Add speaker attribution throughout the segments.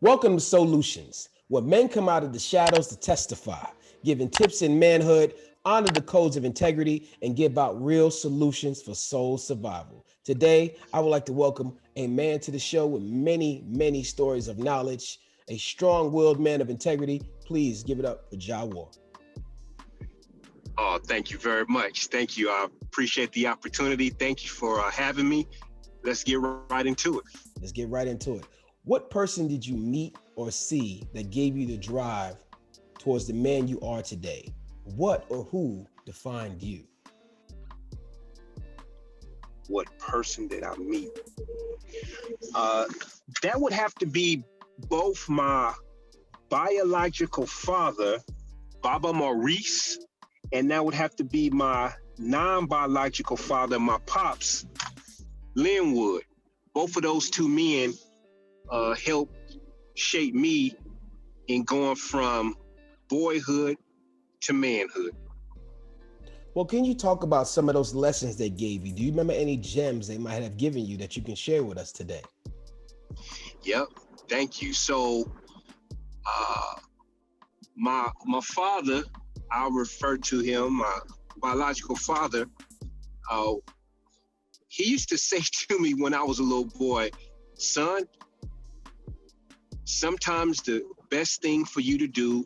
Speaker 1: Welcome to SOULutions, where men come out of the shadows to testify, giving tips in manhood, honor the codes of integrity, and give out real solutions for soul survival. Today, I would like to welcome a man to the show with many, many stories of knowledge, a strong-willed man of integrity. Please give it up for Jawar.
Speaker 2: Oh, thank you very much. Thank you. I appreciate the opportunity. Thank you for having me. Let's get right into it.
Speaker 1: Let's get right into it. What person did you meet or see that gave you the drive towards the man you are today? What or who defined you?
Speaker 2: What person did I meet? That would have to be both my biological father, Baba Maurice, and that would have to be my non-biological father, my pops, Linwood. Both of those two men helped shape me in going from boyhood to manhood.
Speaker 1: Well, can you talk about some of those lessons they gave you? Do you remember any gems they might have given you that you can share with us today?
Speaker 2: Yep, thank you. So, my father, I'll refer to him, my biological father. He used to say to me when I was a little boy, son, sometimes the best thing for you to do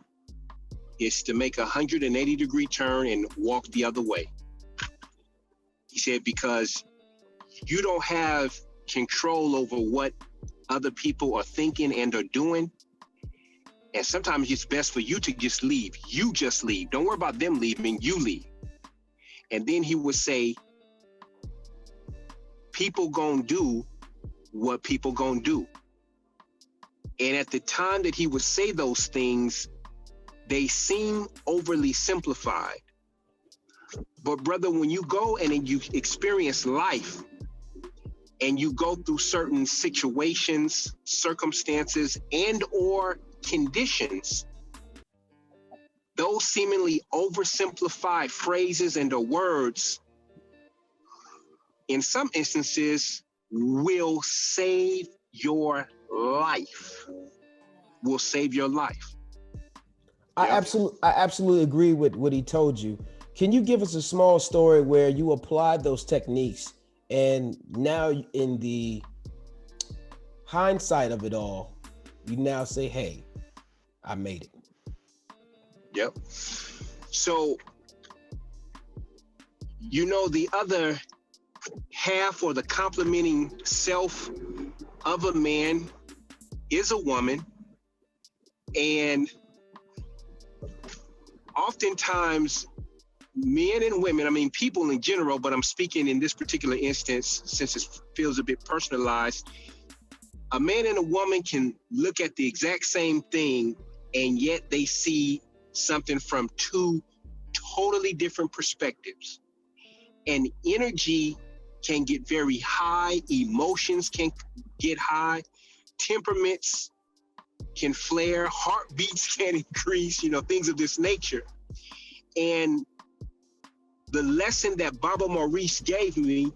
Speaker 2: is to make a 180-degree turn and walk the other way. He said, because you don't have control over what other people are thinking and are doing. And sometimes it's best for you to just leave. You just leave. Don't worry about them leaving, you leave. And then he would say, people gonna do what people gonna do. And at the time that he would say those things, they seem overly simplified. But brother, when you go and you experience life and you go through certain situations, circumstances, and or conditions, those seemingly oversimplified phrases and the words, in some instances, will save your life. Will save your life.
Speaker 1: I absolutely agree with what he told you. Can you give us a small story where you applied those techniques and now in the hindsight of it all, you now say, hey, I made it?
Speaker 2: Yep. So, the other half or the complementing self of a man is a woman. And oftentimes men and women, people in general, but I'm speaking in this particular instance, since it feels a bit personalized, a man and a woman can look at the exact same thing and yet they see something from two totally different perspectives. And energy can get very high, emotions can get high, temperaments can flare, heartbeats can increase, things of this nature. And the lesson that Baba Maurice gave me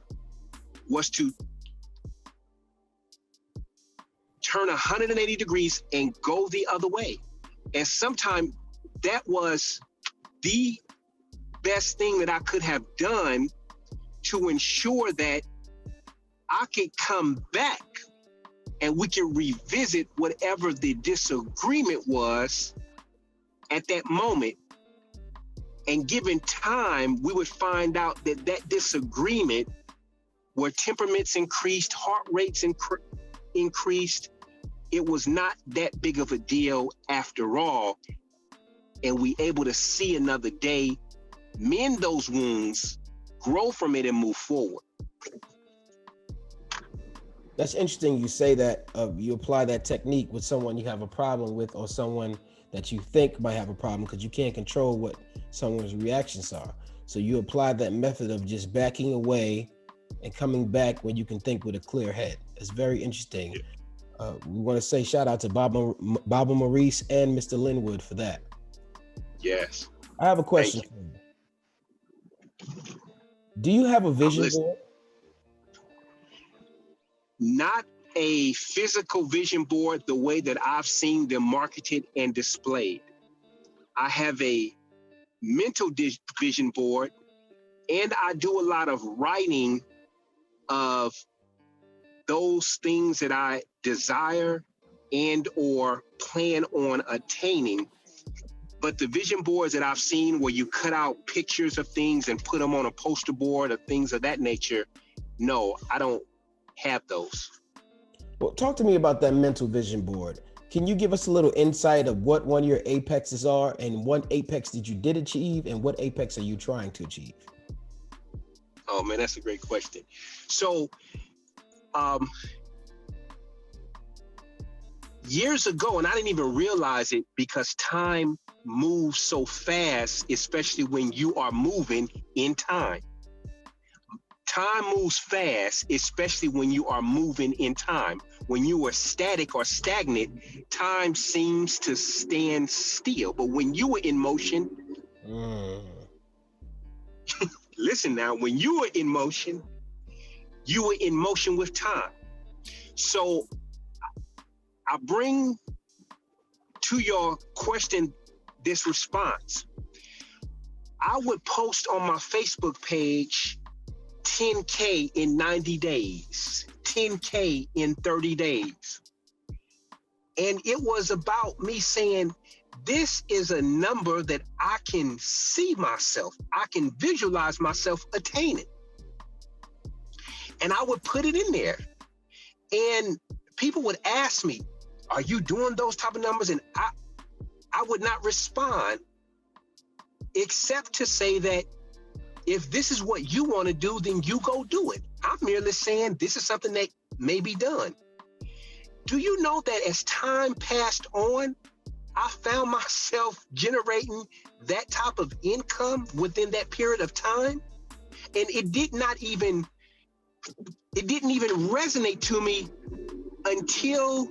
Speaker 2: was to turn 180 degrees and go the other way. And sometimes that was the best thing that I could have done to ensure that I could come back and we can revisit whatever the disagreement was at that moment. And given time, we would find out that that disagreement, where temperaments increased, heart rates increased, it was not that big of a deal after all. And we able to see another day, mend those wounds, grow from it, and move forward.
Speaker 1: That's interesting you say that you apply that technique with someone you have a problem with or someone that you think might have a problem, because you can't control what someone's reactions are. So you apply that method of just backing away and coming back when you can think with a clear head. It's very interesting. We want to say shout out to Baba Maurice and Mr. Linwood for that.
Speaker 2: Yes.
Speaker 1: I have a question for you. Do you have a vision board?
Speaker 2: Not a physical vision board the way that I've seen them marketed and displayed. I have a mental vision board, and I do a lot of writing of those things that I desire and or plan on attaining. But the vision boards that I've seen where you cut out pictures of things and put them on a poster board or things of that nature, no, I don't have those.
Speaker 1: Well, talk to me about that mental vision board. Can you give us a little insight of what one of your apexes are, and what apex did you achieve, and what apex are you trying to achieve?
Speaker 2: Oh man, that's a great question. So, years ago, and I didn't even realize it because time moves so fast, especially when you are moving in time. Time moves fast, especially when you are moving in time. When you are static or stagnant, time seems to stand still. But when you are in motion, listen now, when you are in motion, you are in motion with time. So I bring to your question this response. I would post on my Facebook page 10K in 90 days, 10K in 30 days. And it was about me saying, this is a number that I can see myself, I can visualize myself attaining. And I would put it in there. And people would ask me, are you doing those type of numbers? And I would not respond except to say that if this is what you want to do, then you go do it. I'm merely saying this is something that may be done. Do you know that as time passed on, I found myself generating that type of income within that period of time? And it didn't even resonate to me until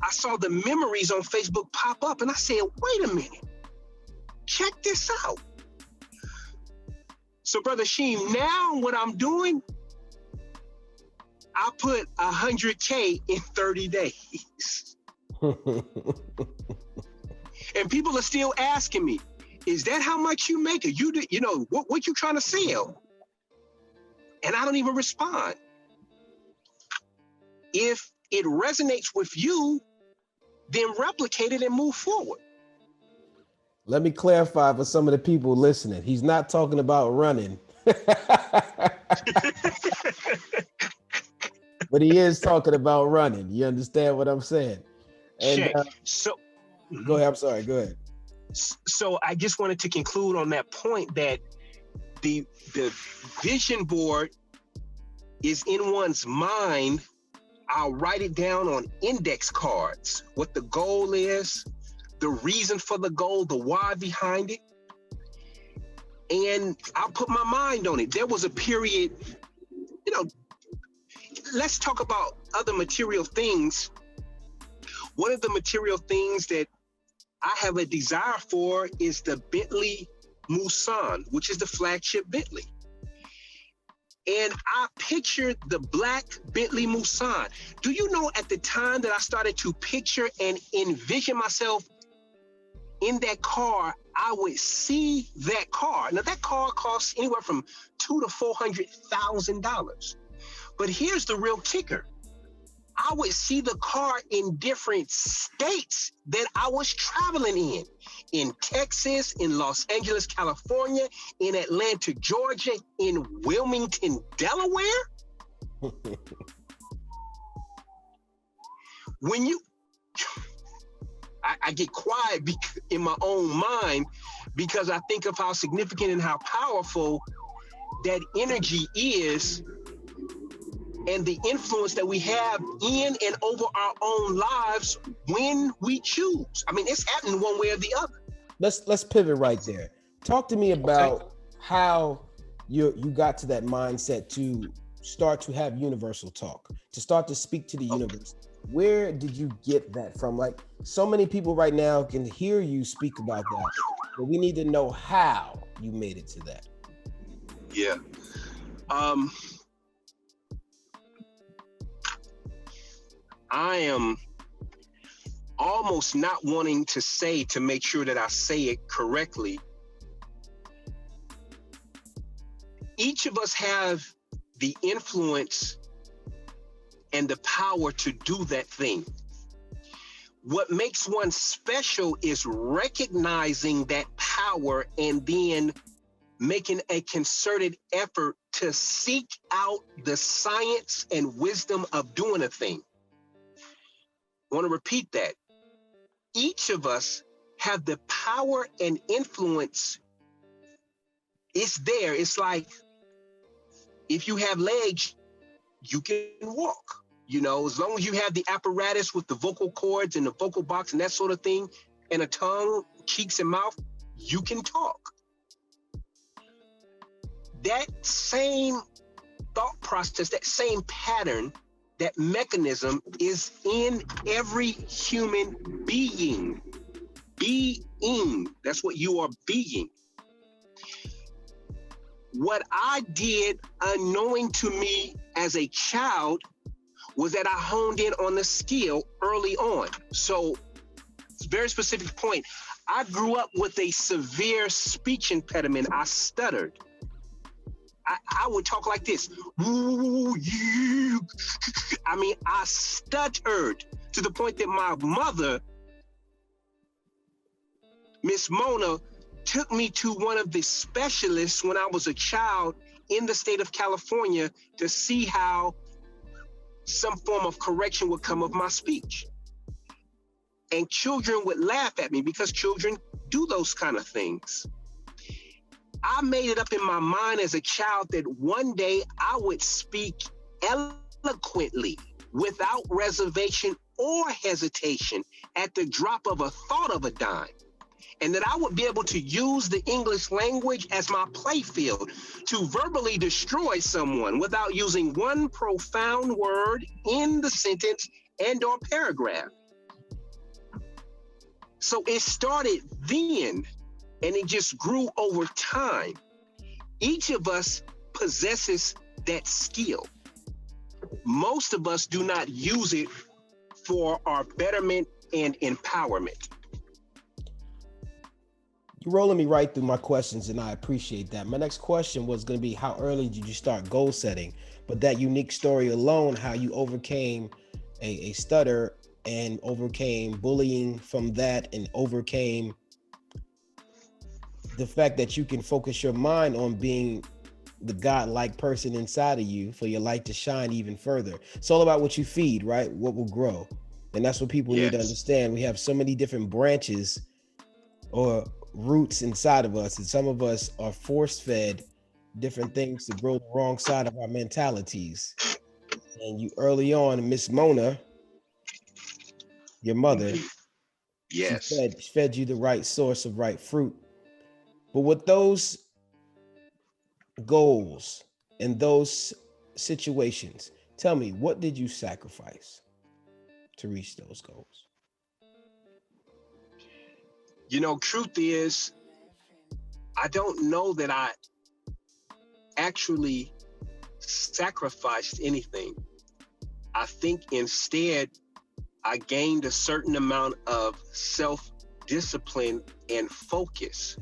Speaker 2: I saw the memories on Facebook pop up, and I said, wait a minute, check this out. So Brother Sheem, now what I'm doing, I put 100K in 30 days. And people are still asking me, is that how much you make? What you trying to sell? And I don't even respond. If it resonates with you, then replicate it and move forward.
Speaker 1: Let me clarify for some of the people listening. He's not talking about running. But he is talking about running. You understand what I'm saying? And go ahead. I'm sorry. Go ahead.
Speaker 2: So I just wanted to conclude on that point that the vision board is in one's mind. I'll write it down on index cards, what the goal is, the reason for the goal, the why behind it. And I'll put my mind on it. There was a period, let's talk about other material things. One of the material things that I have a desire for is the Bentley Mulsanne, which is the flagship Bentley. And I pictured the black Bentley Mulsanne. Do you know at the time that I started to picture and envision myself in that car, I would see that car. Now that car costs anywhere from $200,000 to $400,000. But here's the real kicker. I would see the car in different states that I was traveling in Texas, in Los Angeles, California, in Atlanta, Georgia, in Wilmington, Delaware. When I get quiet in my own mind because I think of how significant and how powerful that energy is and the influence that we have in and over our own lives when we choose. I mean, it's happening one way or the other.
Speaker 1: Let's pivot right there. Talk to me about how you got to that mindset to start to have universal talk, to start to speak to the universe. Where did you get that from? Like, so many people right now can hear you speak about that, but we need to know how you made it to that.
Speaker 2: Yeah. I am almost not wanting to say, to make sure that I say it correctly. Each of us have the influence and the power to do that thing. What makes one special is recognizing that power and then making a concerted effort to seek out the science and wisdom of doing a thing. I want to repeat that. Each of us have the power and influence. It's there. It's like, if you have legs, you can walk. You know, as long as you have the apparatus with the vocal cords and the vocal box and that sort of thing, and a tongue, cheeks, and mouth, you can talk. That same thought process, that same pattern, that mechanism is in every human being. Being, that's what you are being. What I did unknowing to me as a child was that I honed in on the skill early on. So, it's a very specific point. I grew up with a severe speech impediment. I stuttered. I would talk like this. I mean, I stuttered to the point that my mother, Miss Mona, took me to one of the specialists when I was a child in the state of California to see how some form of correction would come of my speech. And children would laugh at me because children do those kind of things. I made it up in my mind as a child that one day I would speak eloquently without reservation or hesitation at the drop of a thought of a dime. And that I would be able to use the English language as my playfield to verbally destroy someone without using one profound word in the sentence and or paragraph. So it started then, and it just grew over time. Each of us possesses that skill. Most of us do not use it for our betterment and empowerment.
Speaker 1: You're rolling me right through my questions, and I appreciate that. My next question was going to be, how early did you start goal setting? But that unique story alone, how you overcame a stutter and overcame bullying from that, and overcame the fact that you can focus your mind on being the God-like person inside of you for your light to shine even further. It's all about what you feed, right? What will grow. And that's what people need to understand. We have so many different branches or roots inside of us, and some of us are force-fed different things to grow the wrong side of our mentalities. And you early on, Miss Mona, your mother, she fed you the right source of right fruit. But with those goals and those situations, tell me, what did you sacrifice to reach those goals?
Speaker 2: You know, truth is, I don't know that I actually sacrificed anything. I think instead, I gained a certain amount of self-discipline and focus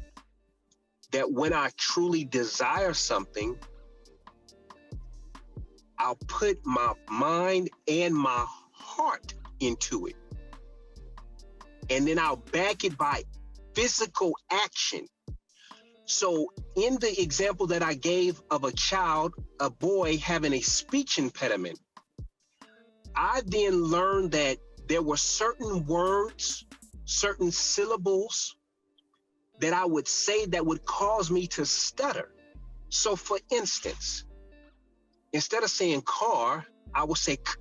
Speaker 2: that when I truly desire something, I'll put my mind and my heart into it. And then I'll back it by physical action. So in the example that I gave of a child, a boy having a speech impediment, I then learned that there were certain words, certain syllables that I would say that would cause me to stutter. So for instance, instead of saying car, I would say k.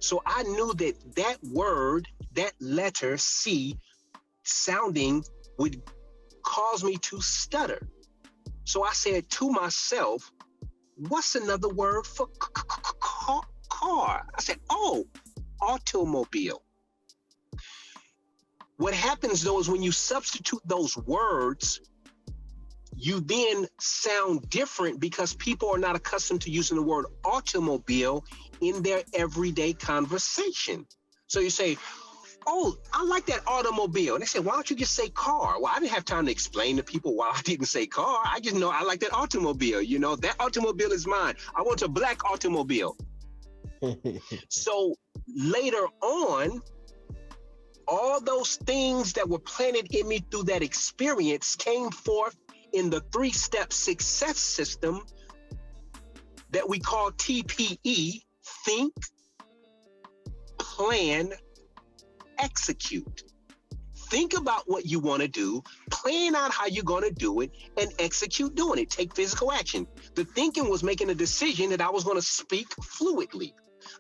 Speaker 2: So I knew that that word, that letter C sounding would cause me to stutter. So I said to myself, what's another word for car? I said, oh, automobile. What happens though is when you substitute those words, you then sound different because people are not accustomed to using the word automobile in their everyday conversation. So you say, oh, I like that automobile. And they say, why don't you just say car? Well, I didn't have time to explain to people why I didn't say car. I just know I like that automobile. You know, that automobile is mine. I want a black automobile. So later on, all those things that were planted in me through that experience came forth in the 3-step success system that we call TPE: think, plan, execute. Think about what you want to do, plan out how you're going to do it, and execute doing it. Take physical action. The thinking was making a decision that I was going to speak fluidly.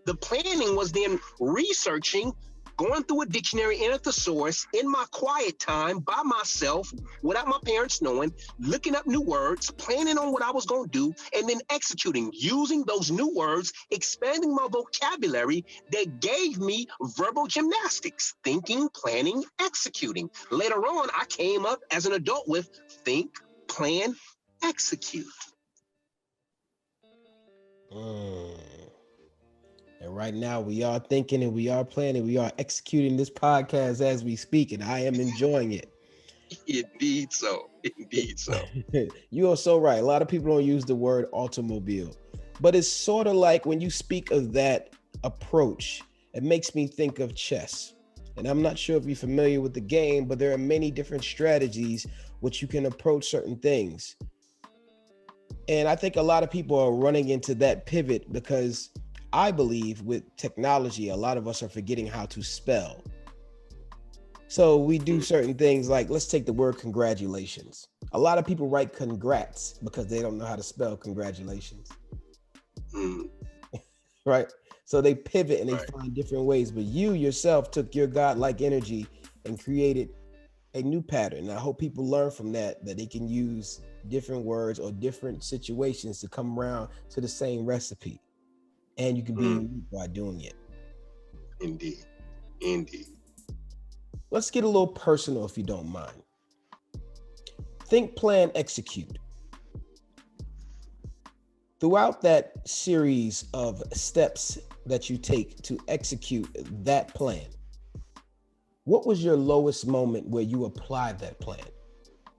Speaker 2: The planning was then researching, going through a dictionary in a thesaurus in my quiet time by myself without my parents knowing, looking up new words, planning on what I was going to do, and then executing, using those new words, expanding my vocabulary that gave me verbal gymnastics: thinking, planning, executing. Later on, I came up as an adult with think, plan, execute.
Speaker 1: And right now we are thinking and we are planning, we are executing this podcast as we speak, and I am enjoying it.
Speaker 2: Indeed so. Indeed so.
Speaker 1: You are so right. A lot of people don't use the word automobile, but it's sort of like when you speak of that approach, it makes me think of chess. And I'm not sure if you're familiar with the game, but there are many different strategies which you can approach certain things. And I think a lot of people are running into that pivot because I believe with technology, a lot of us are forgetting how to spell. So we do certain things like, let's take the word congratulations. A lot of people write congrats because they don't know how to spell congratulations. Right? So they pivot and they find different ways. But you yourself took your godlike energy and created a new pattern. And I hope people learn from that they can use different words or different situations to come around to the same recipe. And you can be unique by doing it.
Speaker 2: Indeed. Indeed.
Speaker 1: Let's get a little personal if you don't mind. Think, plan, execute. Throughout that series of steps that you take to execute that plan, what was your lowest moment where you applied that plan?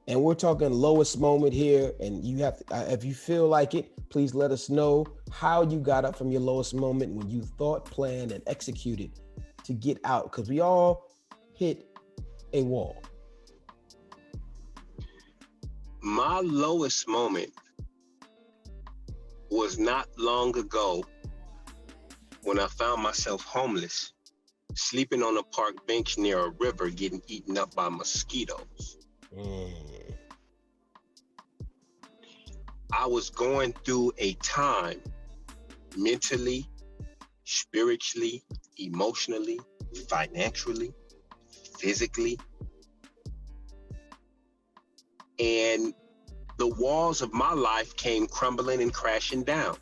Speaker 1: And we're talking lowest moment here, and you have to, if you feel like it, please let us know how you got up from your lowest moment when you thought, planned, and executed to get out, because we all hit a wall.
Speaker 2: My lowest moment was not long ago when I found myself homeless, sleeping on a park bench near a river, getting eaten up by mosquitoes. I was going through a time mentally, spiritually, emotionally, financially, physically, and the walls of my life came crumbling and crashing down.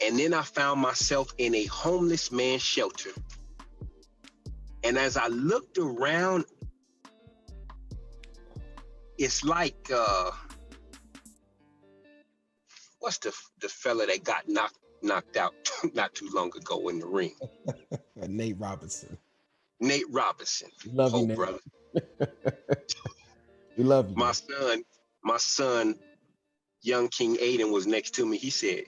Speaker 2: And then I found myself in a homeless man's shelter. And as I looked around, it's like, what's the fella that got knocked out not too long ago in the ring?
Speaker 1: Nate Robinson.
Speaker 2: Nate Robinson.
Speaker 1: Love you, Nate.
Speaker 2: Brother.
Speaker 1: We love you.
Speaker 2: My son, young King Aiden, was next to me. He said,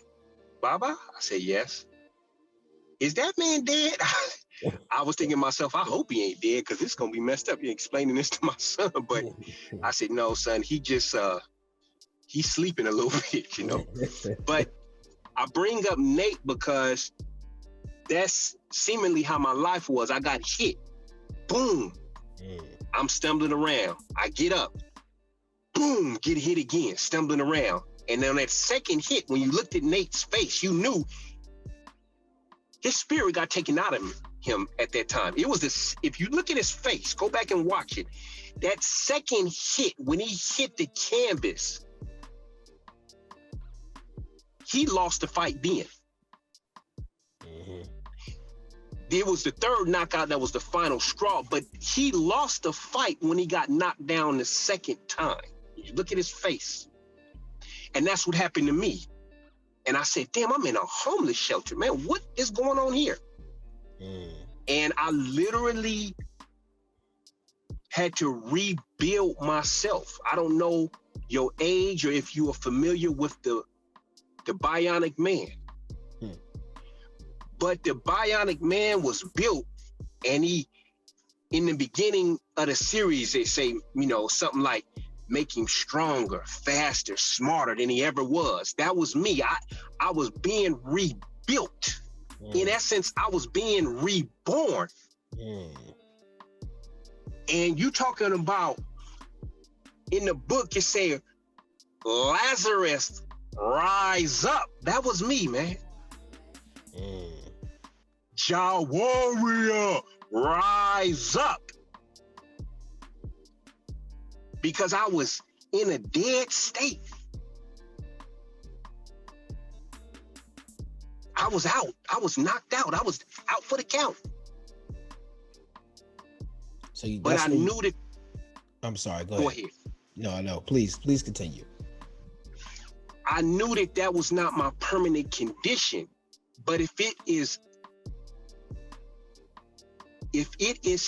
Speaker 2: "Baba?" I said, "Yes." "Is that man dead?" I was thinking to myself, I hope he ain't dead, because it's gonna be messed up. You're explaining this to my son. But I said, "No, son, he just he's sleeping a little bit, you know." But I bring up Nate because that's seemingly how my life was. I got hit. Boom. I'm stumbling around. I get up. Boom, get hit again, stumbling around. And then on that second hit, when you looked at Nate's face, you knew his spirit got taken out of him at that time. It was this, if you look at his face, go back and watch it. That second hit, when he hit the canvas, he lost the fight then. It was the third knockout that was the final straw, but he lost the fight when he got knocked down the second time. You look at his face. And that's what happened to me. And I said, damn, I'm in a homeless shelter, man. What is going on here? And I literally had to rebuild myself. I don't know your age or if you are familiar with the Bionic Man. But the Bionic Man was built, and he, in the beginning of the series, they say, you know, something like, make him stronger, faster, smarter than he ever was. That was me. I was being rebuilt. In essence, I was being reborn. And you talking about, in the book, it said, Lazarus, rise up. That was me, man. Jah warrior, rise up. Because I was in a dead state. I was out. I was knocked out. I was out for the count.
Speaker 1: So you,
Speaker 2: but I knew that.
Speaker 1: I'm sorry.
Speaker 2: Go ahead.
Speaker 1: No. Please continue.
Speaker 2: I knew that was not my permanent condition. But if it is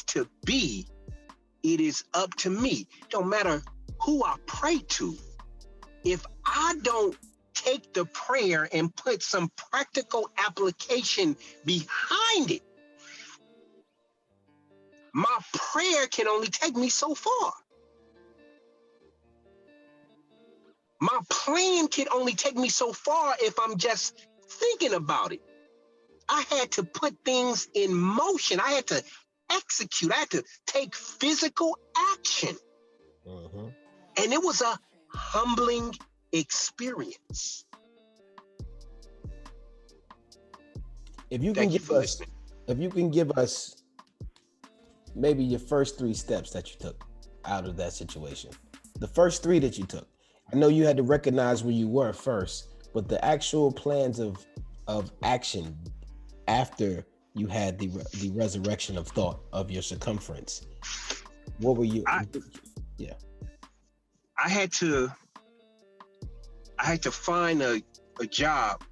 Speaker 2: to be, it is up to me. Don't matter who I pray to. If I don't take the prayer and put some practical application behind it, my prayer can only take me so far. My plan can only take me so far if I'm just thinking about it. I had to put things in motion. I had to execute. I had to take physical action. And it was a humbling experience.
Speaker 1: If you can give us maybe your first 3 steps that you took out of that situation. The first 3 that you took. I know you had to recognize where you were first, but the actual plans of action after you had the resurrection of thought of your circumference. What were you?
Speaker 2: I had to find a job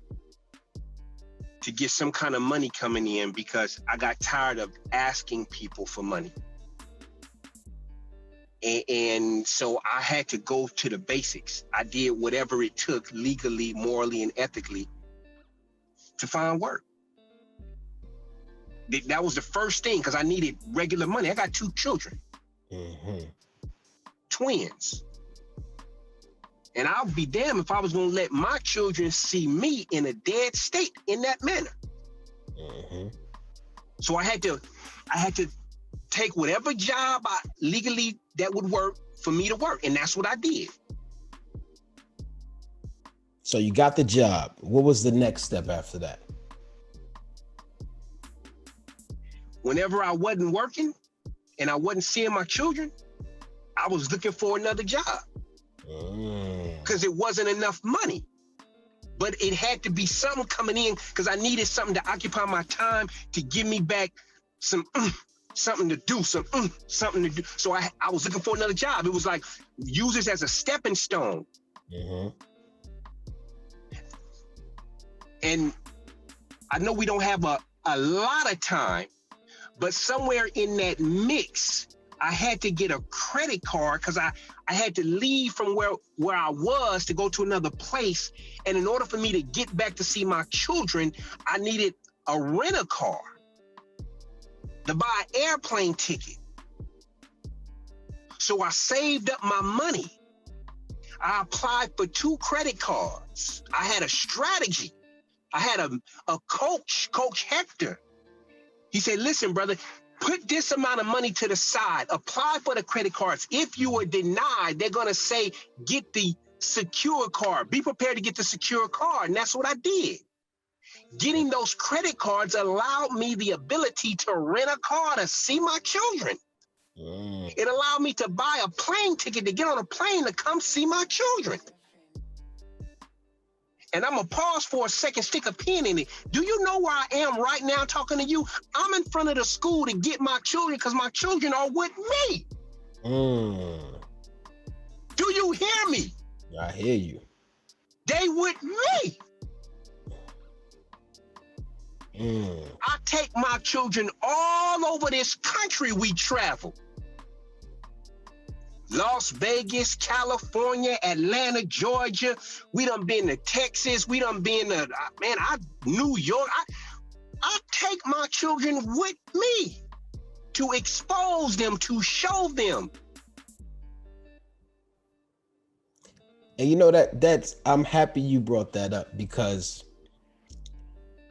Speaker 2: to get some kind of money coming in because I got tired of asking people for money. And so I had to go to the basics. I did whatever it took legally, morally, and ethically to find work. That was the first thing because I needed regular money. I got 2 children, twins. And I'll be damned if I was going to let my children see me in a dead state in that manner. So I had to take whatever job legally that would work for me to work. And that's what I did.
Speaker 1: So you got the job. What was the next step after that?
Speaker 2: Whenever I wasn't working and I wasn't seeing my children, I was looking for another job. Because it wasn't enough money. But it had to be something coming in because I needed something to occupy my time to give me back something to do, something to do. So I was looking for another job. It was like use this as a stepping stone. And I know we don't have a lot of time, but somewhere in that mix, I had to get a credit card because I had to leave from where I was to go to another place. And in order for me to get back to see my children, I needed a rent-a-car to buy an airplane ticket. So I saved up my money. I applied for 2 credit cards. I had a strategy. I had a coach, Coach Hector. He said, listen, brother, put this amount of money to the side, apply for the credit cards. If you are denied, they're going to say, get the secure card. Be prepared to get the secure card. And that's what I did. Getting those credit cards allowed me the ability to rent a car to see my children. It allowed me to buy a plane ticket to get on a plane to come see my children. And I'm going to pause for a second, stick a pin in it. Do you know where I am right now talking to you? I'm in front of the school to get my children because my children are with me. Do you hear me?
Speaker 1: I hear you.
Speaker 2: They with me. I take my children all over this country. We travel. Las Vegas, California, Atlanta, Georgia. We done been to Texas. We done been to, New York. I take my children with me to expose them, to show them.
Speaker 1: And you know that's I'm happy you brought that up, because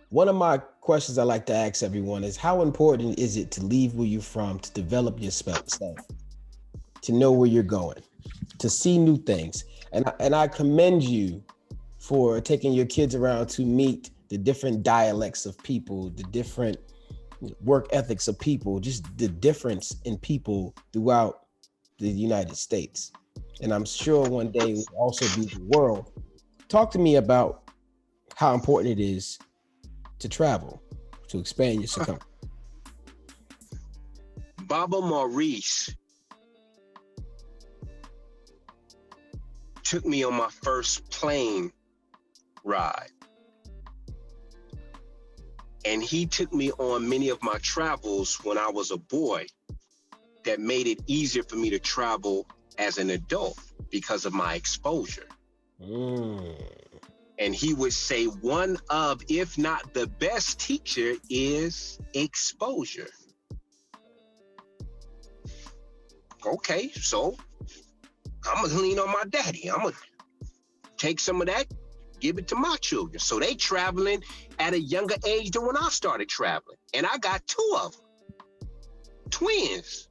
Speaker 1: one of my questions I like to ask everyone is, how important is it to leave where you're from, to develop yourself, to know where you're going, to see new things? And I commend you for taking your kids around to meet the different dialects of people, the different work ethics of people, just the difference in people throughout the United States. And I'm sure one day it will also be the world. Talk to me about how important it is to travel, to expand your circumference.
Speaker 2: Baba Maurice took me on my first plane ride. And he took me on many of my travels when I was a boy that made it easier for me to travel as an adult because of my exposure. And he would say one of, if not the best teacher, is exposure. Okay, so I'm gonna lean on my daddy. I'm gonna take some of that, give it to my children. So they traveling at a younger age than when I started traveling. And I got 2 of them, twins.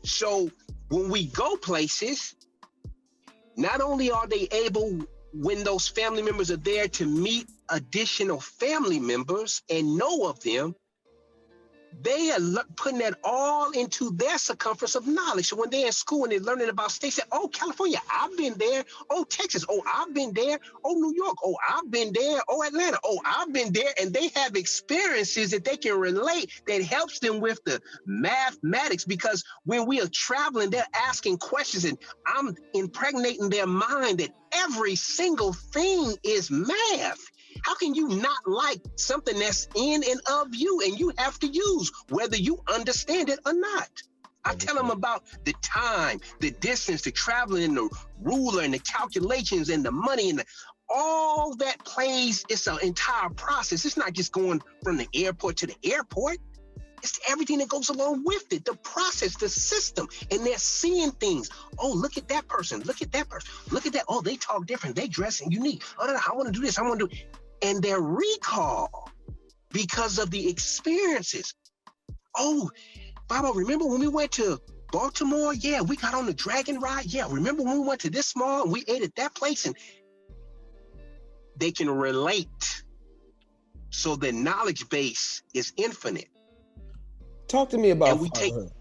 Speaker 2: So when we go places, not only are they able, when those family members are there, to meet additional family members and know of them, they are putting that all into their circumference of knowledge. So when they're in school and they're learning about states, say, oh, California, I've been there. Oh, Texas, oh, I've been there. Oh, New York, oh, I've been there. Oh, Atlanta, oh, I've been there. And they have experiences that they can relate that helps them with the mathematics, because when we are traveling, they're asking questions and I'm impregnating their mind that every single thing is math. How can you not like something that's in and of you and you have to use, whether you understand it or not? I tell them about the time, the distance, the traveling, and the ruler and the calculations and the money and all that plays. It's an entire process. It's not just going from the airport to the airport. It's everything that goes along with it, the process, the system, and they're seeing things. Oh, look at that person. Look at that person. Look at that. Oh, they talk different. They dress unique. Oh, I want to do this. I want to do it. And their recall, because of the experiences. Oh, Baba, remember when we went to Baltimore? Yeah, we got on the dragon ride. Yeah, remember when we went to this mall and we ate at that place? And they can relate. So the knowledge base is infinite.
Speaker 1: Talk to me about fatherhood.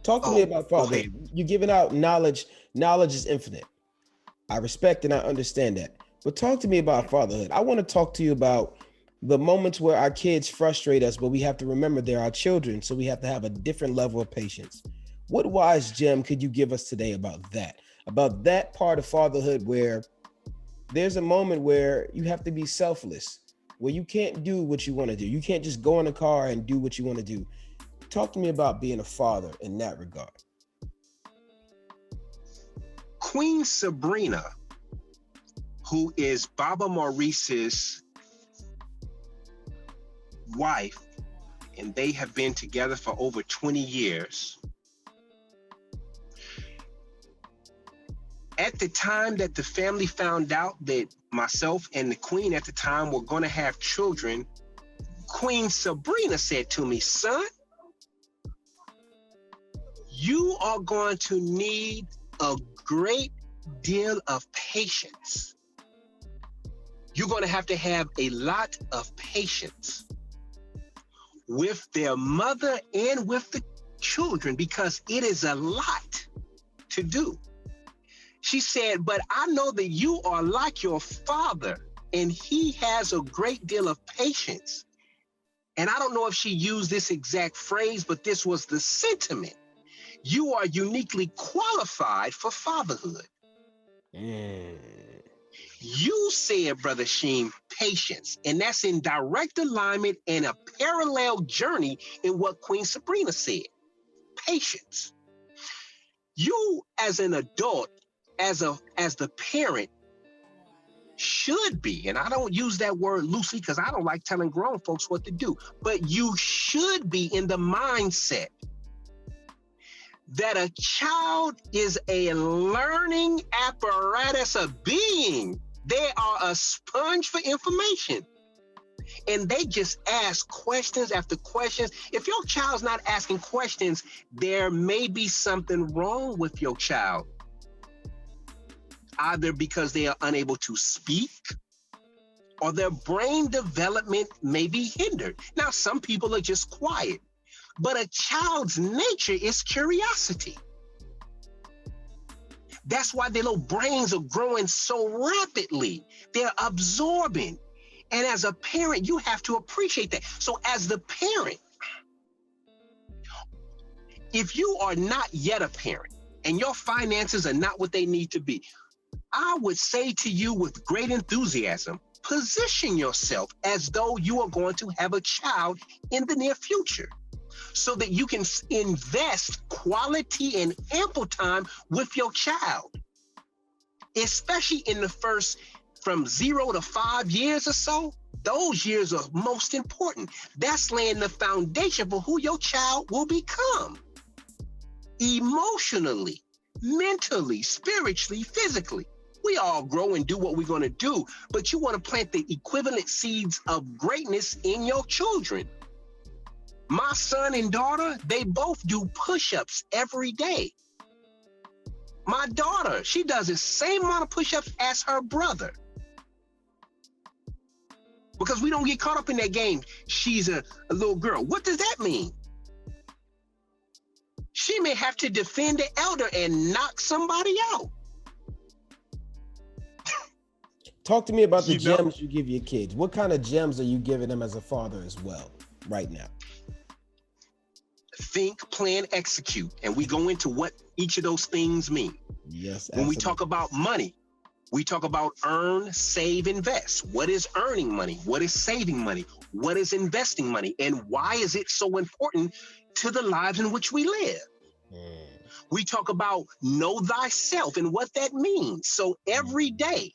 Speaker 1: Talk to me about fatherhood. You're giving out knowledge. Knowledge is infinite. I respect and I understand that. But talk to me about fatherhood. I want to talk to you about the moments where our kids frustrate us, but we have to remember they're our children, so we have to have a different level of patience. What wise gem could you give us today about that part of fatherhood, where there's a moment where you have to be selfless, where you can't do what you want to do. You can't just go in a car and do what you want to do. Talk to me about being a father in that regard.
Speaker 2: Queen Sabrina, who is Baba Maurice's wife, and they have been together for over 20 years. At the time that the family found out that myself and the Queen at the time were going to have children, Queen Sabrina said to me, son, you are going to need a great deal of patience. You're going to have a lot of patience with their mother and with the children, because it is a lot to do. She said, but I know that you are like your father, and he has a great deal of patience. And I don't know if she used this exact phrase, but this was the sentiment. You are uniquely qualified for fatherhood. You said, Brother Sheem, patience, and that's in direct alignment and a parallel journey in what Queen Sabrina said. Patience. You as an adult, as the parent, should be, and I don't use that word loosely because I don't like telling grown folks what to do, but you should be in the mindset that a child is a learning apparatus, a being. They are a sponge for information. And they just ask questions after questions. If your child's not asking questions, there may be something wrong with your child. Either because they are unable to speak or their brain development may be hindered. Now, some people are just quiet, but a child's nature is curiosity. That's why their little brains are growing so rapidly. They're absorbing. And as a parent, you have to appreciate that. So as the parent, if you are not yet a parent and your finances are not what they need to be, I would say to you with great enthusiasm, position yourself as though you are going to have a child in the near future so that you can invest quality and ample time with your child, especially in the first from 0 to 5 years or so. Those years are most important. That's laying the foundation for who your child will become emotionally, mentally, spiritually, physically. We all grow and do what we're going to do, but you want to plant the equivalent seeds of greatness in your children. My son and daughter, they both do push-ups every day. My daughter, she does the same amount of push-ups as her brother. Because we don't get caught up in that game. She's a little girl. What does that mean? She may have to defend the elder and knock somebody out.
Speaker 1: Talk to me about the gems you give your kids. What kind of gems are you giving them as a father as well right now?
Speaker 2: Think, plan, execute. And we go into what each of those things mean.
Speaker 1: Yes.
Speaker 2: When we talk about money, we talk about earn, save, invest. What is earning money? What is saving money? What is investing money? And why is it so important to the lives in which we live? We talk about know thyself and what that means. So every day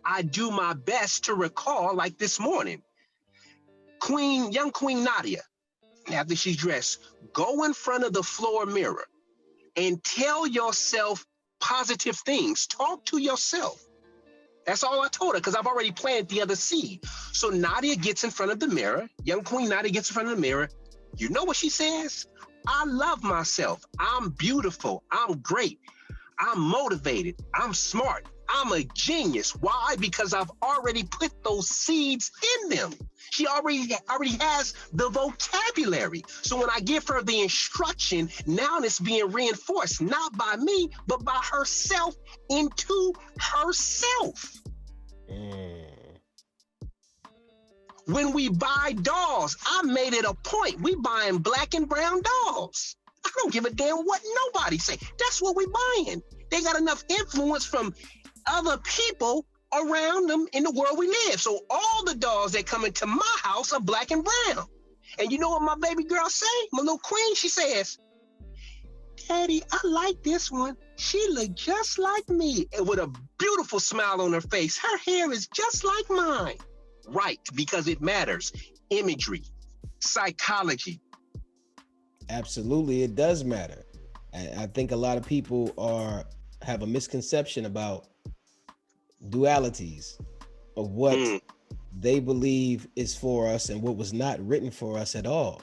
Speaker 2: I do my best to recall, like this morning, young Queen Nadia, after she's dressed, go in front of the floor mirror and tell yourself positive things. Talk to yourself. That's all I told her because I've already planted the other seed. So Nadia gets in front of the mirror. Young Queen Nadia gets in front of the mirror. You know what she says? I love myself. I'm beautiful. I'm great. I'm motivated. I'm smart. I'm a genius. Why? Because I've already put those seeds in them. She already has the vocabulary. So when I give her the instruction, now it's being reinforced, not by me, but by herself into herself. When we buy dolls, I made it a point. We buying black and brown dolls. I don't give a damn what nobody say. That's what we buying. They got enough influence from other people around them in the world we live. So all the dolls that come into my house are black and brown. And you know what my baby girl say? My little queen, she says, Daddy, I like this one. She look just like me. And with a beautiful smile on her face. Her hair is just like mine. Right, because it matters. Imagery, psychology.
Speaker 1: Absolutely, it does matter. I think a lot of people have a misconception about dualities of what they believe is for us and what was not written for us at all.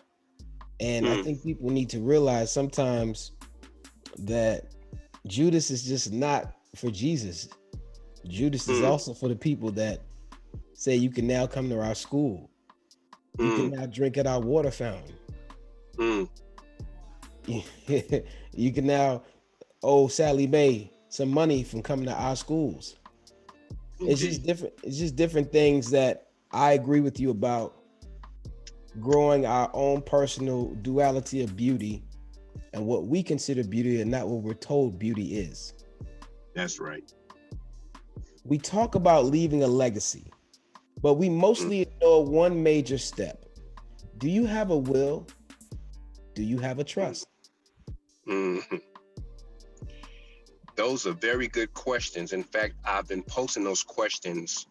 Speaker 1: And I think people need to realize sometimes that Judas is just not for Jesus. Judas is also for the people that say you can now come to our school. You can now drink at our water fountain. You can now, Sally Mae, some money from coming to our schools. It's just
Speaker 2: Indeed.
Speaker 1: different. It's just different things that I agree with you about, growing our own personal duality of beauty and what we consider beauty and not what we're told beauty is.
Speaker 2: That's right.
Speaker 1: We talk about leaving a legacy, but we mostly ignore one major step. Do you have a will? Do you have a trust?
Speaker 2: Mm-hmm. Those are very good questions. In fact, I've been posting those questions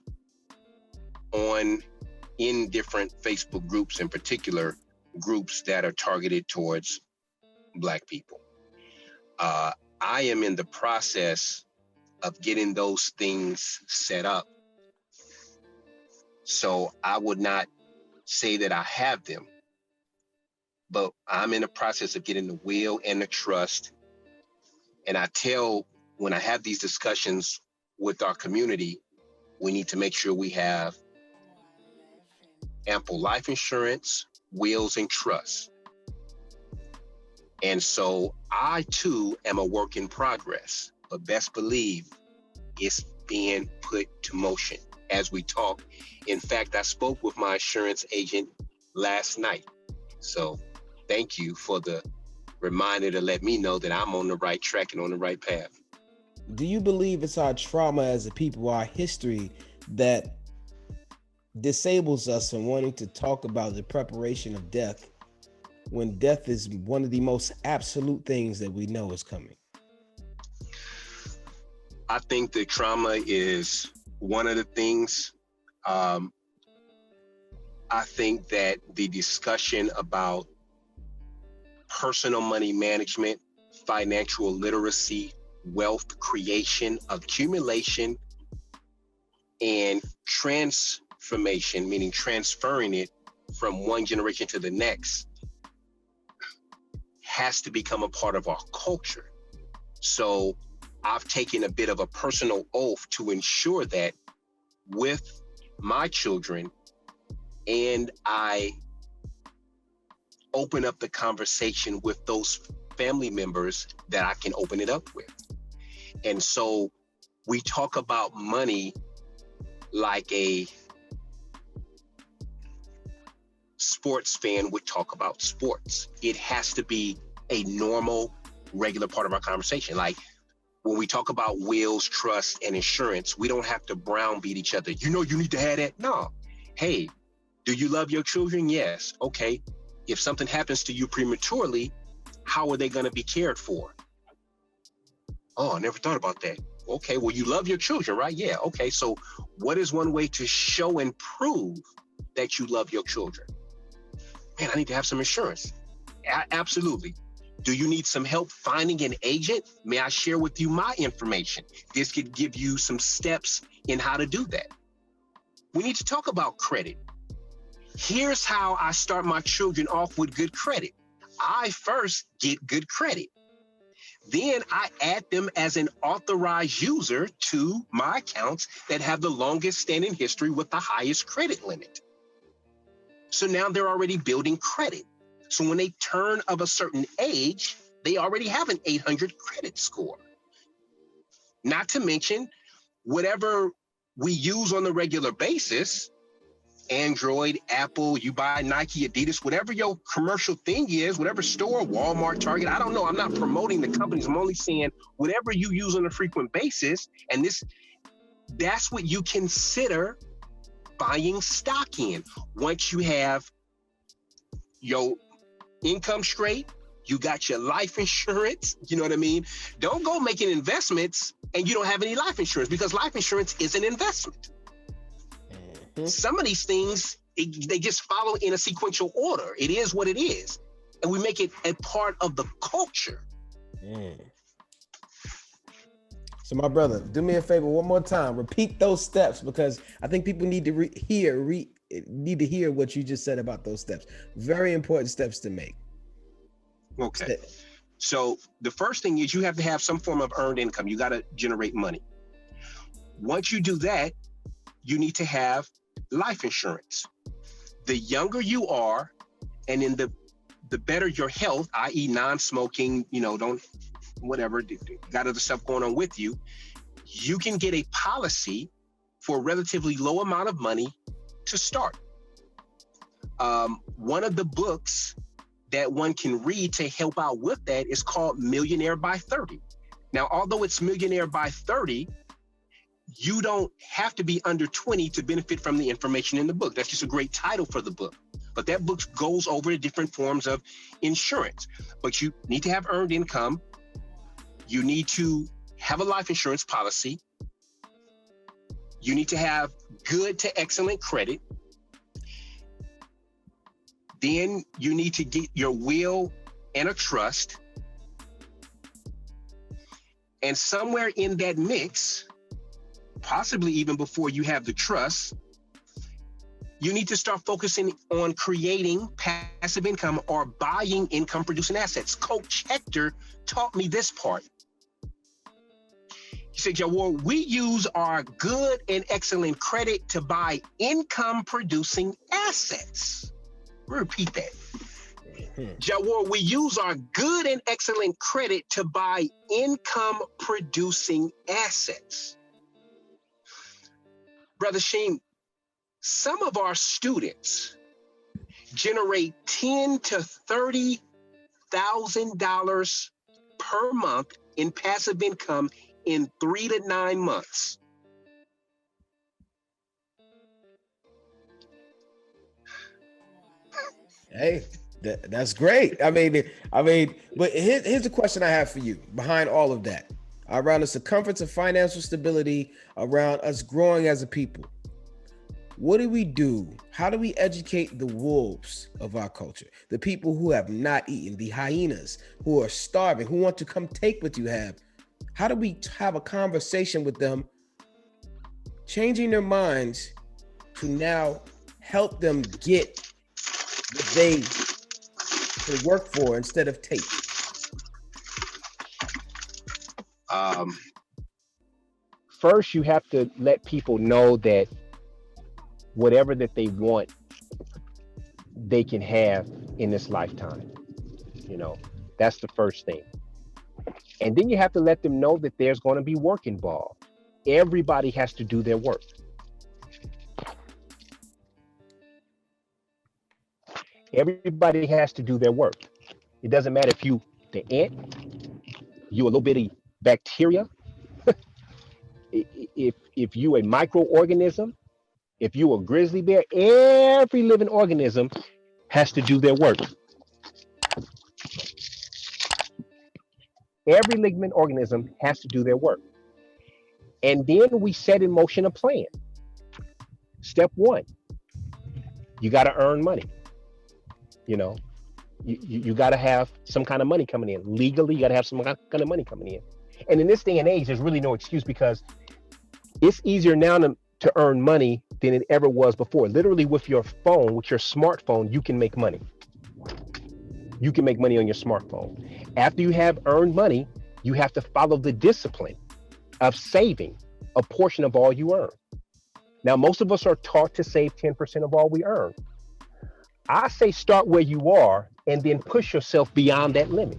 Speaker 2: in different Facebook groups, in particular groups that are targeted towards Black people. I am in the process of getting those things set up. So I would not say that I have them, but I'm in the process of getting the will and the trust. And when I have these discussions with our community, we need to make sure we have ample life insurance, wills, and trusts. And so I too am a work in progress, but best believe it's being put to motion as we talk. In fact, I spoke with my insurance agent last night. So thank you for the reminder to let me know that I'm on the right track and on the right path.
Speaker 1: Do you believe it's our trauma as a people, our history, that disables us from wanting to talk about the preparation of death, when death is one of the most absolute things that we know is coming?
Speaker 2: I think the trauma is one of the things. I think that the discussion about personal money management, financial literacy, wealth creation, accumulation, and transformation, meaning transferring it from one generation to the next, has to become a part of our culture. So I've taken a bit of a personal oath to ensure that with my children, and I open up the conversation with those family members that I can open it up with. And so we talk about money like a sports fan would talk about sports. It has to be a normal, regular part of our conversation. Like when we talk about wills, trust, and insurance, we don't have to browbeat each other. You know, you need to have that. No. Hey, do you love your children? Yes. Okay. If something happens to you prematurely, how are they going to be cared for? Oh, I never thought about that. Okay, well, you love your children, right? Yeah. Okay. So what is one way to show and prove that you love your children? Man, I need to have some insurance. Absolutely. Do you need some help finding an agent? May I share with you my information? This could give you some steps in how to do that. We need to talk about credit. Here's how I start my children off with good credit. I first get good credit. Then I add them as an authorized user to my accounts that have the longest standing history with the highest credit limit. So now they're already building credit. So when they turn of a certain age, they already have an 800 credit score. Not to mention, whatever we use on a regular basis, Android, Apple, you buy Nike, Adidas, whatever your commercial thing is, whatever store, Walmart, Target, I don't know. I'm not promoting the companies. I'm only saying whatever you use on a frequent basis. And that's what you consider buying stock in. Once you have your income straight, you got your life insurance, you know what I mean? Don't go making investments and you don't have any life insurance, because life insurance is an investment. Some of these things, they just follow in a sequential order. It is what it is. And we make it a part of the culture.
Speaker 1: So my brother, do me a favor one more time. Repeat those steps, because I think people need to hear what you just said about those steps. Very important steps to make.
Speaker 2: Okay. So the first thing is you have to have some form of earned income. You got to generate money. Once you do that, you need to have life insurance. The younger you are, and in the better your health, i.e. non-smoking, don't whatever, got other stuff going on with you, you can get a policy for a relatively low amount of money to start. One of the books that one can read to help out with that is called Millionaire by 30. Now, although it's Millionaire by 30, you don't have to be under 20 to benefit from the information in the book. That's just a great title for the book. But that book goes over the different forms of insurance. But you need to have earned income. You need to have a life insurance policy. You need to have good to excellent credit. Then you need to get your will and a trust. And somewhere in that mix, possibly even before you have the trust, you need to start focusing on creating passive income or buying income producing assets. Coach Hector taught me this part. He said, Jawar, we use our good and excellent credit to buy income producing assets. Repeat that. Jawar, we use our good and excellent credit to buy income producing assets. Brother Sheen, some of our students generate $10,000 to $30,000 per month in passive income in 3 to 9 months.
Speaker 1: Hey, that's great. I mean, but here's the question I have for you behind all of that, around the circumference of financial stability, around us growing as a people. What do we do? How do we educate the wolves of our culture? The people who have not eaten, the hyenas who are starving, who want to come take what you have. How do we have a conversation with them, changing their minds to now help them get what they can work for instead of take?
Speaker 3: First, you have to let people know that whatever that they want, they can have in this lifetime. You know, that's the first thing. And then you have to let them know that there's going to be work involved. Everybody has to do their work. Everybody has to do their work. It doesn't matter if you the ant, you a little bitty bacteria, if you a microorganism, if you a grizzly bear, every living organism has to do their work. Every living organism has to do their work. And then we set in motion a plan. Step one, you got to earn money. You know, you got to have some kind of money coming in. Legally, you got to have some kind of money coming in. And in this day and age, there's really no excuse, because it's easier now to earn money than it ever was before. Literally, with your phone, with your smartphone, you can make money. You can make money on your smartphone. After you have earned money, you have to follow the discipline of saving a portion of all you earn. Now, most of us are taught to save 10% of all we earn. I say start where you are and then push yourself beyond that limit.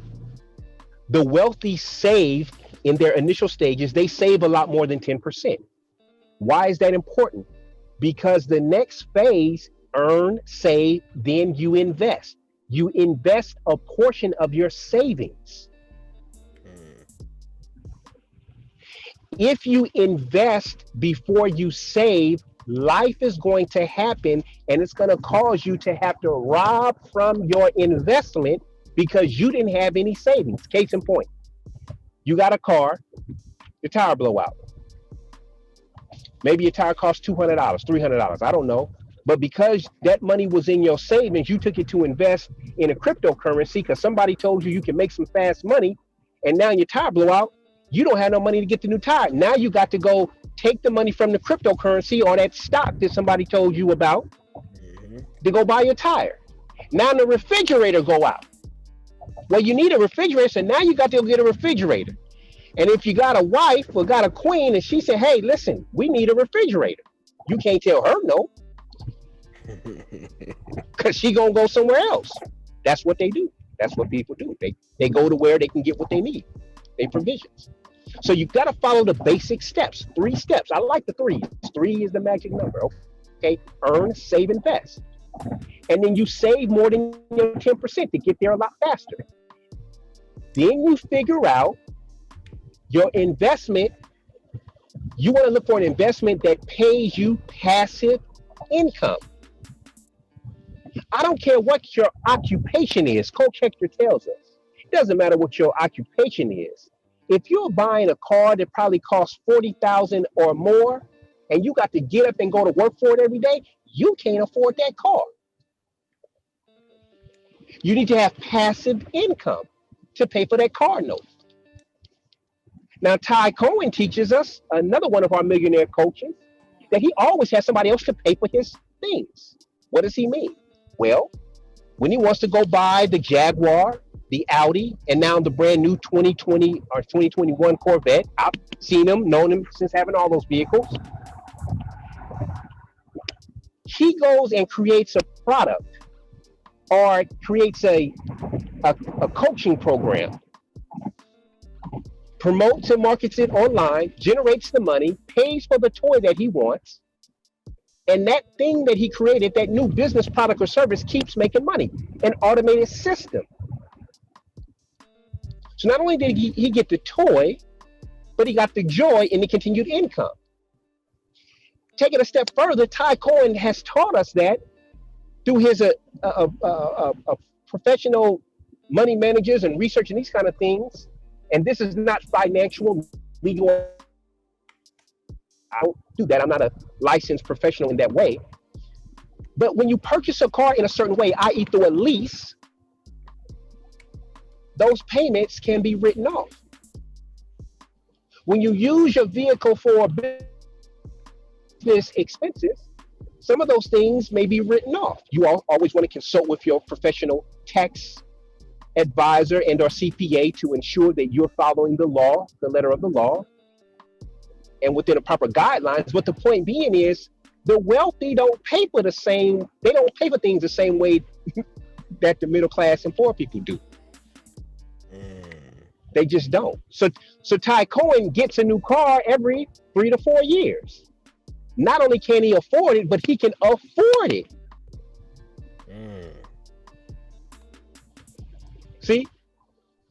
Speaker 3: The wealthy save in their initial stages, they save a lot more than 10%. Why is that important? Because the next phase, earn, save, then you invest. You invest a portion of your savings. If you invest before you save, life is going to happen, and it's going to cause you to have to rob from your investment because you didn't have any savings. Case in point, you got a car, your tire blow out. Maybe your tire costs $200, $300, I don't know. But because that money was in your savings, you took it to invest in a cryptocurrency because somebody told you can make some fast money, and now your tire blow out, you don't have no money to get the new tire. Now you got to go take the money from the cryptocurrency or that stock that somebody told you about to go buy your tire. Now the refrigerator go out. Well, you need a refrigerator, so now you got to go get a refrigerator. And if you got a wife or got a queen and she said, hey, listen, we need a refrigerator, you can't tell her no, because she gonna go somewhere else. That's what they do. That's what people do. They go to where they can get what they need. their provisions. So you've got to follow the basic steps, 3 steps. I like the 3. 3 is the magic number. Okay, earn, save, invest. And then you save more than your 10% to get there a lot faster. Then you figure out your investment. You want to look for an investment that pays you passive income. I don't care what your occupation is. Coach Hector tells us. It doesn't matter what your occupation is. If you're buying a car that probably costs $40,000 or more, and you got to get up and go to work for it every day, you can't afford that car. You need to have passive income to pay for that car note. Now, Ty Cohen teaches us, another one of our millionaire coaches, that he always has somebody else to pay for his things. What does he mean? Well, when he wants to go buy the Jaguar, the Audi, and now the brand new 2020 or 2021 Corvette, I've seen him, known him since having all those vehicles. He goes and creates a product or creates a coaching program, promotes and markets it online, generates the money, pays for the toy that he wants, and that thing that he created, that new business product or service, keeps making money. An automated system. So not only did he get the toy, but he got the joy and the continued income. Take it a step further, Ty Cohen has taught us that through his professional money managers and research and these kind of things. And this is not financial, legal. I don't do that. I'm not a licensed professional in that way. But when you purchase a car in a certain way, i.e. through a lease, those payments can be written off. When you use your vehicle for business expenses, some of those things may be written off. You always want to consult with your professional tax advisor and or CPA to ensure that you're following the law, the letter of the law, and within the proper guidelines. But the point being is, the wealthy don't pay for the same, they don't pay for things the same way that the middle class and poor people do. They just don't. So Ty Cohen gets a new car every 3 to 4 years. Not only can he afford it, but he can afford it. See?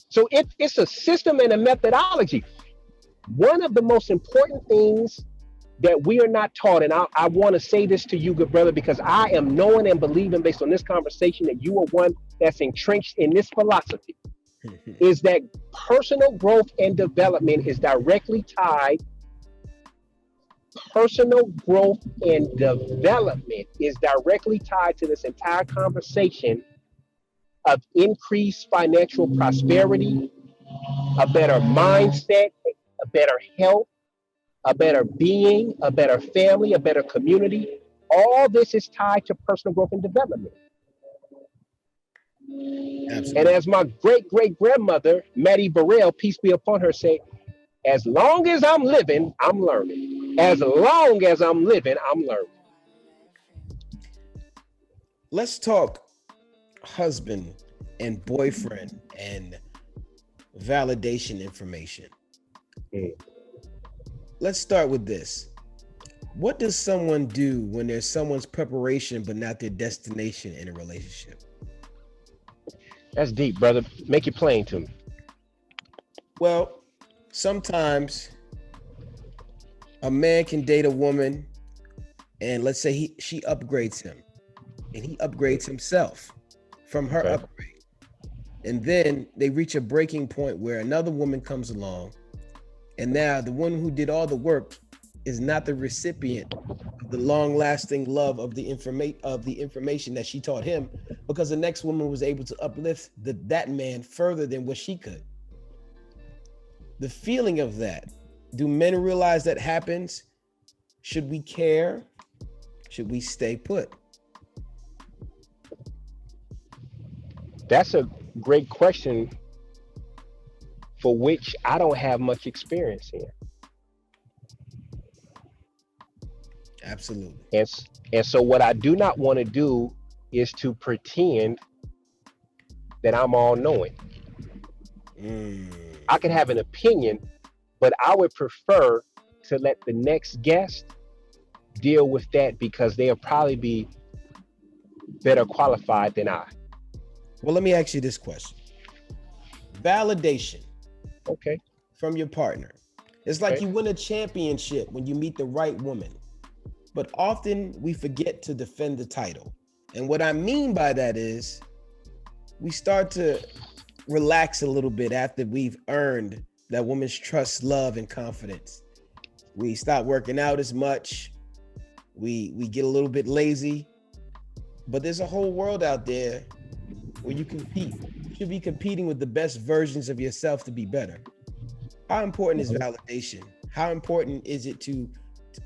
Speaker 3: So it's a system and a methodology. One of the most important things that we are not taught, and I want to say this to you, good brother, because I am knowing and believing based on this conversation that you are one that's entrenched in this philosophy, is that personal growth and development is directly tied. Personal growth and development is directly tied to this entire conversation of increased financial prosperity, a better mindset, a better health, a better being, a better family, a better community. All this is tied to personal growth and development. Absolutely. And as my great-great-grandmother, Maddie Burrell, peace be upon her, say, as long as I'm living, I'm learning. As long as I'm living, I'm learning.
Speaker 1: Let's talk husband and boyfriend and validation information. Let's start with this. What does someone do when there's someone's preparation but not their destination in a relationship?
Speaker 3: That's deep, brother. Make it plain to me.
Speaker 1: Well, sometimes a man can date a woman and let's say she upgrades him and he upgrades himself from her upgrade. And then they reach a breaking point where another woman comes along and now the one who did all the work is not the recipient of the long-lasting love of the information that she taught him, because the next woman was able to uplift that man further than what she could. The feeling of that, do men realize that happens? Should we care? Should we stay put?
Speaker 3: That's a great question for which I don't have much experience in.
Speaker 1: Absolutely.
Speaker 3: And so what I do not want to do is to pretend that I'm all knowing. I could have an opinion, but I would prefer to let the next guest deal with that because they'll probably be better qualified than I.
Speaker 1: Well, let me ask you this question. Validation
Speaker 3: Okay.
Speaker 1: from your partner. It's like
Speaker 3: Okay.
Speaker 1: you win a championship when you meet the right woman, but often we forget to defend the title. And what I mean by that is we start to relax a little bit after we've earned that woman's trust, love, and confidence. We stop working out as much. We get a little bit lazy, but there's a whole world out there where you compete. You should be competing with the best versions of yourself to be better. How important is validation? How important is it to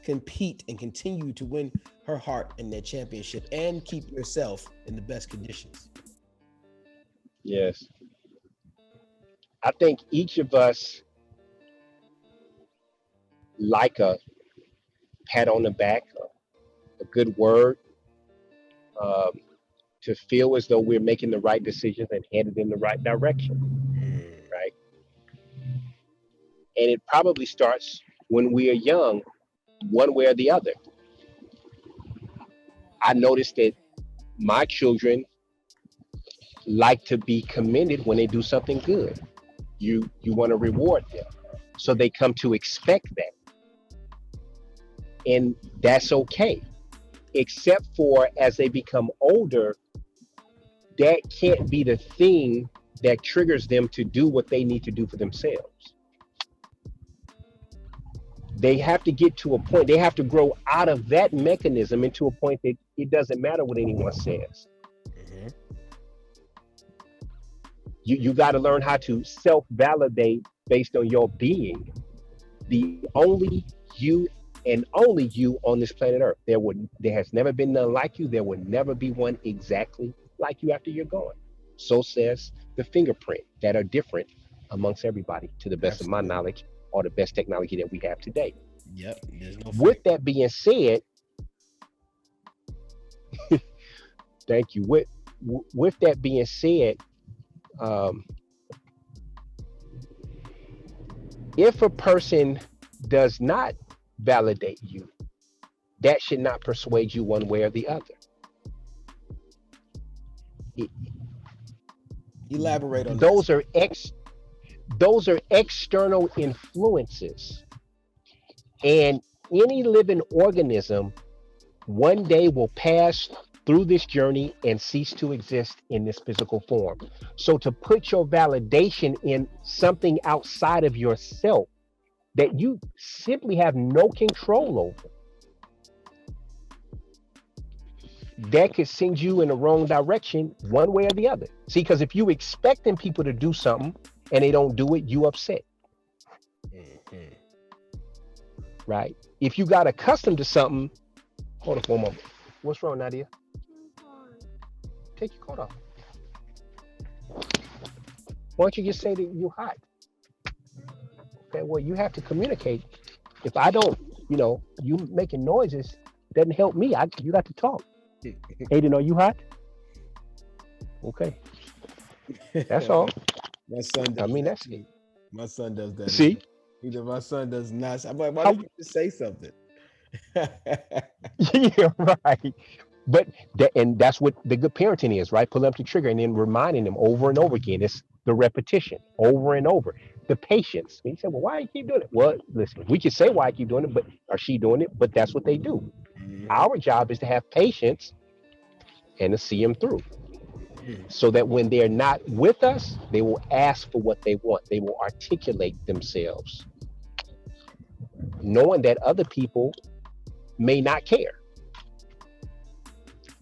Speaker 1: compete and continue to win her heart in that championship and keep yourself in the best conditions?
Speaker 3: Yes. I think each of us like a pat on the back, a good word, to feel as though we're making the right decisions and headed in the right direction, right? And it probably starts when we are young, one way or the other. I noticed that my children like to be commended when they do something good. You want to reward them. So they come to expect that. And that's okay. Except for as they become older, that can't be the thing that triggers them to do what they need to do for themselves. They have to get to a point, they have to grow out of that mechanism into a point that it doesn't matter what anyone says.
Speaker 1: Mm-hmm.
Speaker 3: You got to learn how to self-validate based on your being. The only you and only you on this planet Earth. There has never been none like you. There will never be one exactly like you after you're gone. So says the fingerprint that are different amongst everybody, to the best of my knowledge, or the best technology that we have today.
Speaker 1: Yep. There's no
Speaker 3: With that being said, thank you. With that being said, if a person does not validate you, that should not persuade you one way or the other.
Speaker 1: Elaborate on
Speaker 3: those
Speaker 1: that.
Speaker 3: Those are external influences, and any living organism one day will pass through this journey and cease to exist in this physical form. So to put your validation in something outside of yourself that you simply have no control over, that could send you in the wrong direction one way or the other. See, because if you expecting people to do something and they don't do it, you upset.
Speaker 1: Mm-hmm.
Speaker 3: Right? If you got accustomed to something, hold on for a moment. What's wrong, Nadia? Take your coat off. Why don't you just say that you're hot? Okay, well, you have to communicate. If I don't, you making noises doesn't help me. You got to talk. Aiden, are you hot? Okay. That's all.
Speaker 1: My son does
Speaker 3: that's
Speaker 1: it. My son does that.
Speaker 3: See?
Speaker 1: My son does not. I'm like, why don't you just say something?
Speaker 3: Yeah, right. But that's what the good parenting is, right? Pull up the trigger and then reminding them over and over again. It's the repetition over and over. The patience. And you say, well, why do you keep doing it? Well, listen, we can say why I keep doing it, but or she doing it, but that's what they do. Mm-hmm. Our job is to have patience and to see them through. So that when they're not with us, they will ask for what they want. They will articulate themselves, knowing that other people may not care.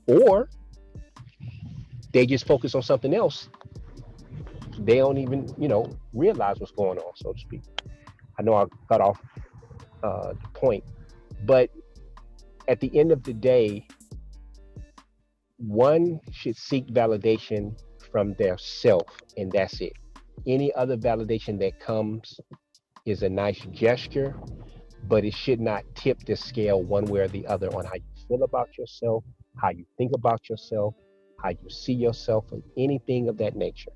Speaker 3: Or they just focus on something else. They don't even, realize what's going on, so to speak. I know I cut off the point, but at the end of the day, one should seek validation from their self, and that's it. Any other validation that comes is a nice gesture, but it should not tip the scale one way or the other on how you feel about yourself, how you think about yourself, how you see yourself, or anything of that nature.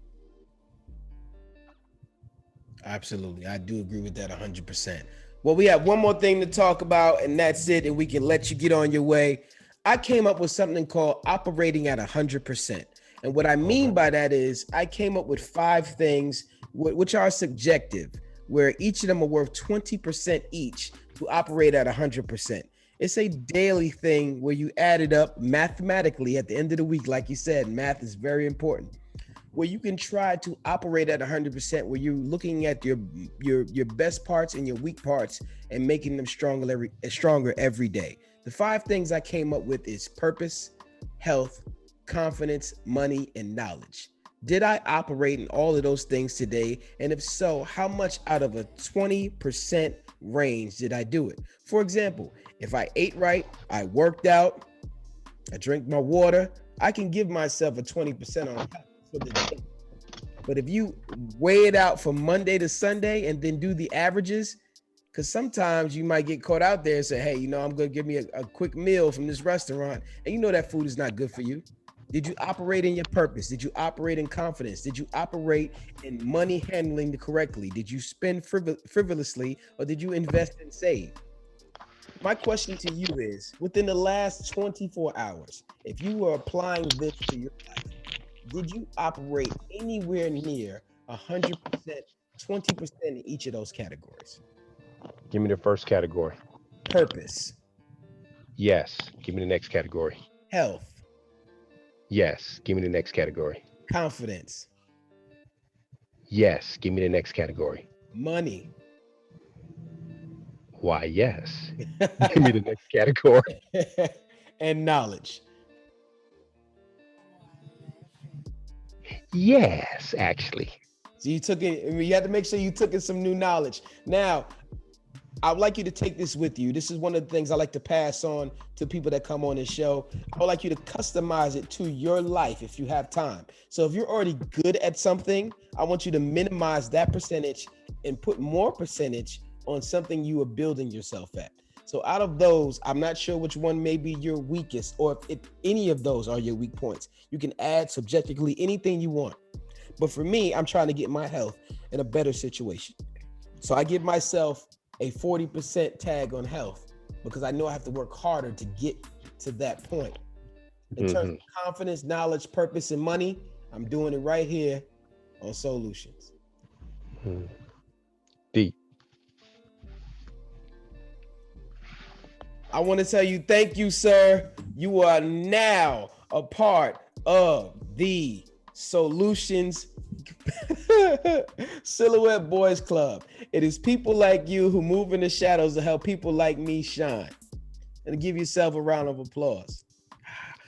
Speaker 1: Absolutely. I do agree with that 100%. Well, we have one more thing to talk about, and that's it. And we can let you get on your way. I came up with something called operating at 100%. And what I mean by that is I came up with 5 things which are subjective, where each of them are worth 20% each to operate at 100%. It's a daily thing where you add it up mathematically at the end of the week. Like you said, math is very important, where you can try to operate at 100%, where you're looking at your best parts and your weak parts and making them stronger every day. The 5 things I came up with is purpose, health, confidence, money, and knowledge. Did I operate in all of those things today? And if so, how much out of a 20% range did I do it? For example, if I ate right, I worked out, I drank my water, I can give myself a 20% on health for the day. But if you weigh it out from Monday to Sunday and then do the averages, because sometimes you might get caught out there and say, hey, I'm going to give me a quick meal from this restaurant, and that food is not good for you. Did you operate in your purpose? Did you operate in confidence? Did you operate in money handling correctly? Did you spend frivolously, or did you invest and save? My question to you is, within the last 24 hours, if you were applying this to your life, did you operate anywhere near 100%, 20% in each of those categories?
Speaker 3: Give me the first category.
Speaker 1: Purpose.
Speaker 3: Yes. Give me the next category.
Speaker 1: Health.
Speaker 3: Yes. Give me the next category.
Speaker 1: Confidence.
Speaker 3: Yes. Give me the next category.
Speaker 1: Money.
Speaker 3: Why, yes. Give me the next category.
Speaker 1: And knowledge.
Speaker 3: Yes, actually.
Speaker 1: So you took it, you had to make sure you took in some new knowledge. Now, I would like you to take this with you. This is one of the things I like to pass on to people that come on this show. I would like you to customize it to your life if you have time. So if you're already good at something, I want you to minimize that percentage and put more percentage on something you are building yourself at. So out of those, I'm not sure which one may be your weakest, or if any of those are your weak points. You can add subjectively anything you want. But for me, I'm trying to get my health in a better situation. So I give myself a 40% tag on health because I know I have to work harder to get to that point. In terms of confidence, knowledge, purpose, and money, I'm doing it right here on SOULutions.
Speaker 3: Deep.
Speaker 1: I want to tell you, thank you, sir. You are now a part of the SOULutions Silhouette Boys Club. It is people like you who move in the shadows to help people like me shine. And give yourself a round of applause.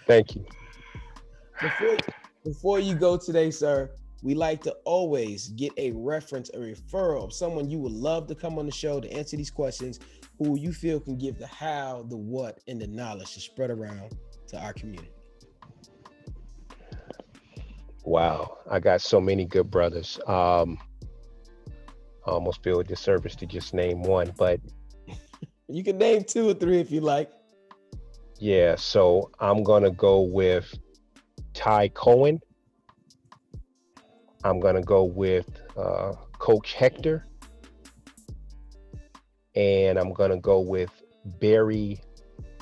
Speaker 3: Thank you.
Speaker 1: Before you go today, sir, we like to always get a reference, a referral of someone you would love to come on the show to answer these questions, who you feel can give the how, the what, and the knowledge to spread around to our community.
Speaker 3: Wow, I got so many good brothers. I almost feel a disservice to just name one, but
Speaker 1: you can name 2 or 3 if you like.
Speaker 3: Yeah, so I'm gonna go with Ty Cohen. I'm gonna go with Coach Hector. And I'm gonna go with Barry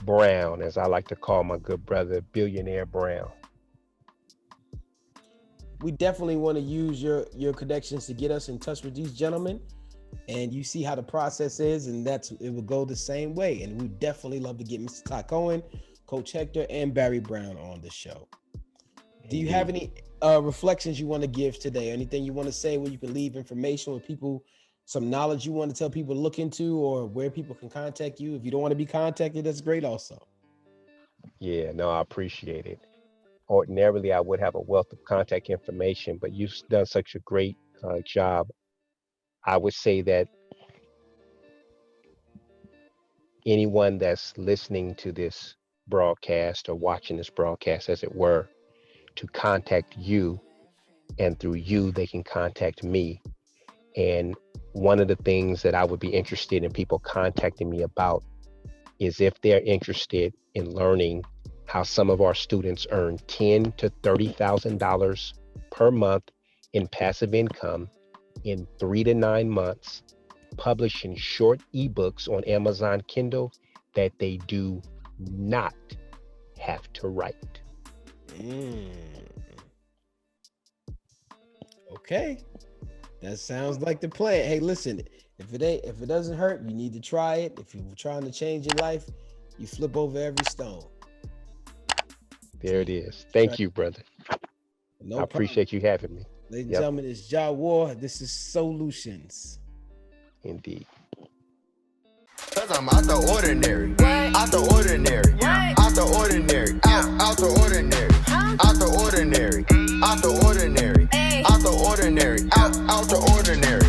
Speaker 3: Brown, as I like to call my good brother, Billionaire Brown.
Speaker 1: We definitely want to use your connections to get us in touch with these gentlemen, and you see how the process is, and it will go the same way. And we definitely love to get Mr. Ty Cohen, Coach Hector, and Barry Brown on the show. Do you have any reflections you want to give today? Anything you want to say where you can leave information with people, some knowledge you want to tell people to look into, or where people can contact you? If you don't want to be contacted, that's great also.
Speaker 3: Yeah, no, I appreciate it. Ordinarily, I would have a wealth of contact information, but you've done such a great job. I would say that anyone that's listening to this broadcast or watching this broadcast, as it were, to contact you, and through you, they can contact me. And one of the things that I would be interested in people contacting me about is if they're interested in learning how some of our students earn $10,000 to $30,000 per month in passive income in 3 to 9 months, publishing short ebooks on Amazon Kindle that they do not have to write.
Speaker 1: Okay, that sounds like the plan. Hey, listen, if it doesn't hurt, you need to try it. If you're trying to change your life, you flip over every stone.
Speaker 3: There it is. Thank you, brother.
Speaker 1: No
Speaker 3: I appreciate you having me.
Speaker 1: Ladies and gentlemen, it's Ja War. This is SOULutions.
Speaker 3: Indeed.
Speaker 4: Cause I'm out the ordinary, out the ordinary, out the ordinary, out the ordinary, out the ordinary, out the ordinary, out the ordinary, out the ordinary.